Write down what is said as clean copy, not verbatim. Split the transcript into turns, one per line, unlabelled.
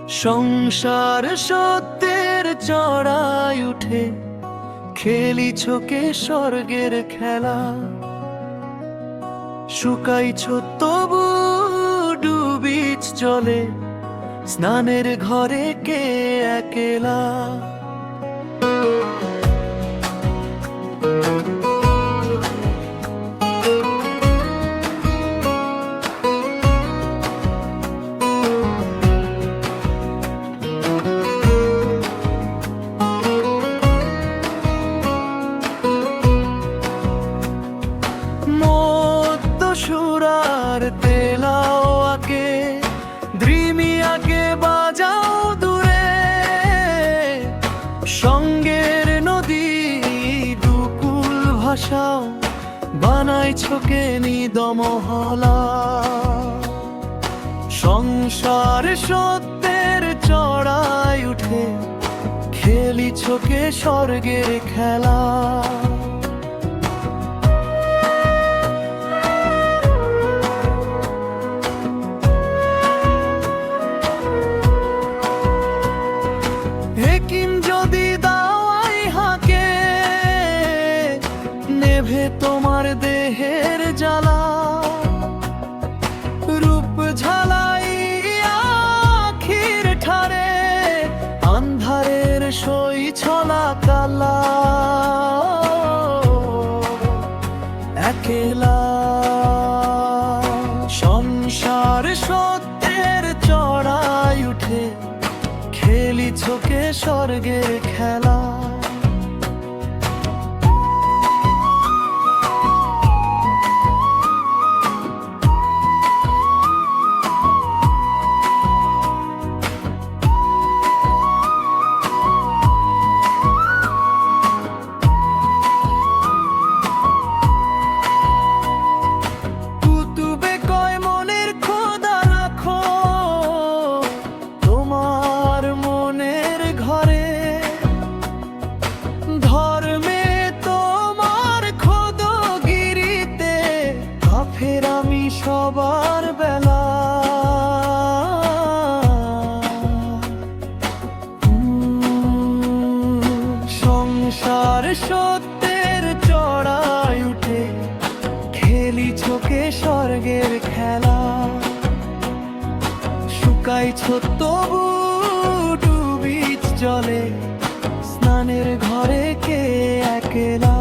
সংসার সত্যের চড়াই উঠে খেলিছ কে স্বর্গের খেলা। শুকাইছ তবু ডুবিছ জলে, স্নানের ঘরে কে একলা। সুরার তেলাও আগে দ্রিমি আগে বাজাও দূরে, সঙ্গের নদী দুকুল ভাষাও বানাইছ কে নিদমহলা। সংসার সত্যের চড়াই উঠে খেলিছ কে স্বর্গের খেলা। যদি দাওয়াই হাকে নেভে তোমার দেহের জ্বালা, রূপ ঝালাই আখির ঠারে আন্ধারের সই ছলা কালা। একলা সংসার সত্যের চড়াই উঠে খেলিছ কে স্বর্গের খেলা। কুতুবে কয় মনের খোদা রাখো তোমার মনের ঘরে, ধর্মে তোমার খোদগিরিতে কাফের আমি সবার বেলা। সংসার সত্যের চড়াই উঠে খেলিছ কে স্বর্গের খেলা। শুকাইছ তবু ডুবিছ জলে, স্নানের ঘরে কে একলা।